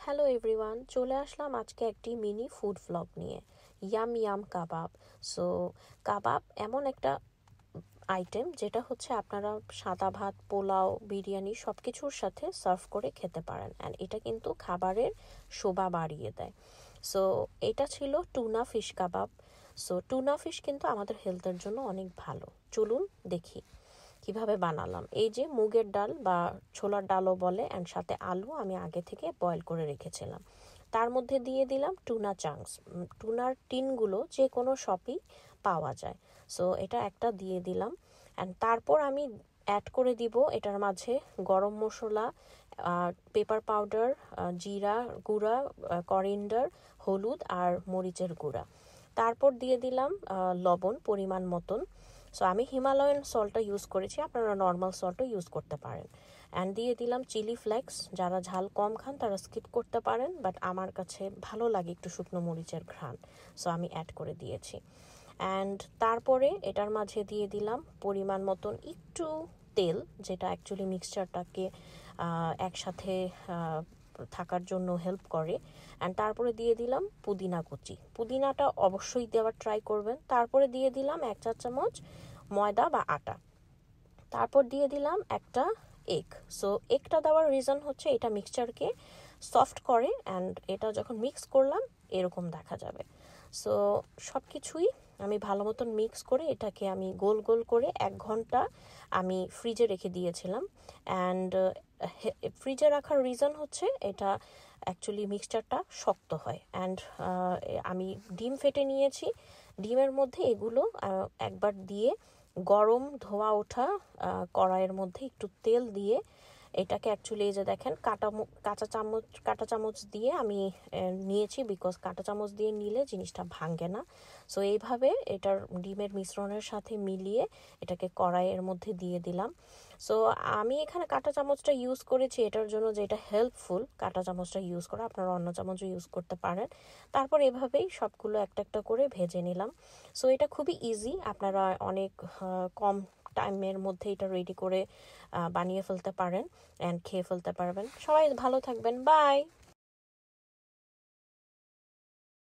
Hello everyone, চলে আসলাম আজকে একটি মিনি ফুড ভ্লগ নিয়ে। ইয়াম ইয়াম কাবাব। সো কাবাব এমন একটা আইটেম যেটা হচ্ছে আপনারা সাদা ভাত, পোলাও, বিরিয়ানি সব কিছুর সাথে সার্ভ করে খেতে পারেন, অ্যান্ড এটা কিন্তু খাবারের শোভা বাড়িয়ে দেয়। সো এটা ছিল টুনা ফিশ কাবাব। সো টুনা ফিশ কিন্তু আমাদের হেলথের জন্য অনেক ভালো। চলুন দেখি কিভাবে বানালাম। এই যে মুগের ডাল বা ছোলার ডালও বলে, অ্যান্ড সাথে আলু আমি আগে থেকে বয়েল করে রেখেছিলাম। তার মধ্যে দিয়ে দিলাম টুনা চাংস। টুনার টিনগুলো যে কোনো শপেই পাওয়া যায়। সো এটা একটা দিয়ে দিলাম, অ্যান্ড তারপর আমি অ্যাড করে দিব এটার মাঝে গরম মশলা, পেপার পাউডার, জিরা গুঁড়া, করিন্ডার, হলুদ আর মরিচের গুঁড়া। তারপর দিয়ে দিলাম লবণ পরিমাণ মতন। সো আমি হিমালয়ান সল্টটা ইউজ করেছি, আপনারা নর্মাল সল্টও ইউজ করতে পারেন। অ্যান্ড দিয়ে দিলাম চিলি ফ্লেক্স। যারা ঝাল কম খান তারা স্কিপ করতে পারেন, বাট আমার কাছে ভালো লাগে একটু শুকনো মরিচের ঘ্রাণ, সো আমি অ্যাড করে দিয়েছি। অ্যান্ড তারপরে এটার মাঝে দিয়ে দিলাম পরিমাণ মতন একটু তেল, যেটা অ্যাকচুয়ালি মিক্সচারটাকে একসাথে থাকার জন্য হেল্প করে। অ্যান্ড তারপরে দিয়ে দিলাম পুদিনা কুচি। পুদিনাটা অবশ্যই দেওয়ার ট্রাই করবেন। তারপরে দিয়ে দিলাম 1 চা চামচ ময়দা বা আটা। তারপর দিয়ে দিলাম একটা এগ। সো এগটা দেওয়ার রিজন হচ্ছে এটা মিক্সচারকে সফট করে, অ্যান্ড এটা যখন মিক্স করলাম এরকম দেখা যাবে। সো সব কিছুই আমি ভালো মতন মিক্স করে এটাকে আমি গোল গোল করে 1 ঘন্টা আমি ফ্রিজে রেখে দিয়েছিলাম। অ্যান্ড ফ্রিজে রাখার রিজন হচ্ছে এটা অ্যাকচুয়ালি মিক্সচারটা শক্ত হয়। অ্যান্ড আমি ডিম ফেটে নিয়েছি। ডিমের মধ্যে এগুলো একবার দিয়ে গরম ধোয়া ওঠা কড়াইয়ের মধ্যে একটু তেল দিয়ে এটাকে অ্যাকচুয়ালি এই যে দেখেন কাঁটা চামচ দিয়ে আমি নিয়েছি, বিকজ কাঁটা চামচ দিয়ে নিলে জিনিসটা ভাঙে না। সো এইভাবে এটার ডিমের মিশ্রণের সাথে মিলিয়ে এটাকে কড়াইয়ের মধ্যে দিয়ে দিলাম। সো আমি এখানে কাঁটা চামচটা ইউজ করেছি এটার জন্য যে এটা হেল্পফুল কাঁটা চামচটা ইউজ করা, আপনারা অন্য চামচও ইউজ করতে পারেন। তারপর এভাবেই সবগুলো একটা একটা করে ভেজে নিলাম। সো এটা খুবই ইজি, আপনারা অনেক কম টাইমের মধ্যে এটা রেডি করে বানিয়ে ফেলতে পারেন অ্যান্ড খেয়ে ফেলতে পারবেন। সবাই ভালো থাকবেন, বাই।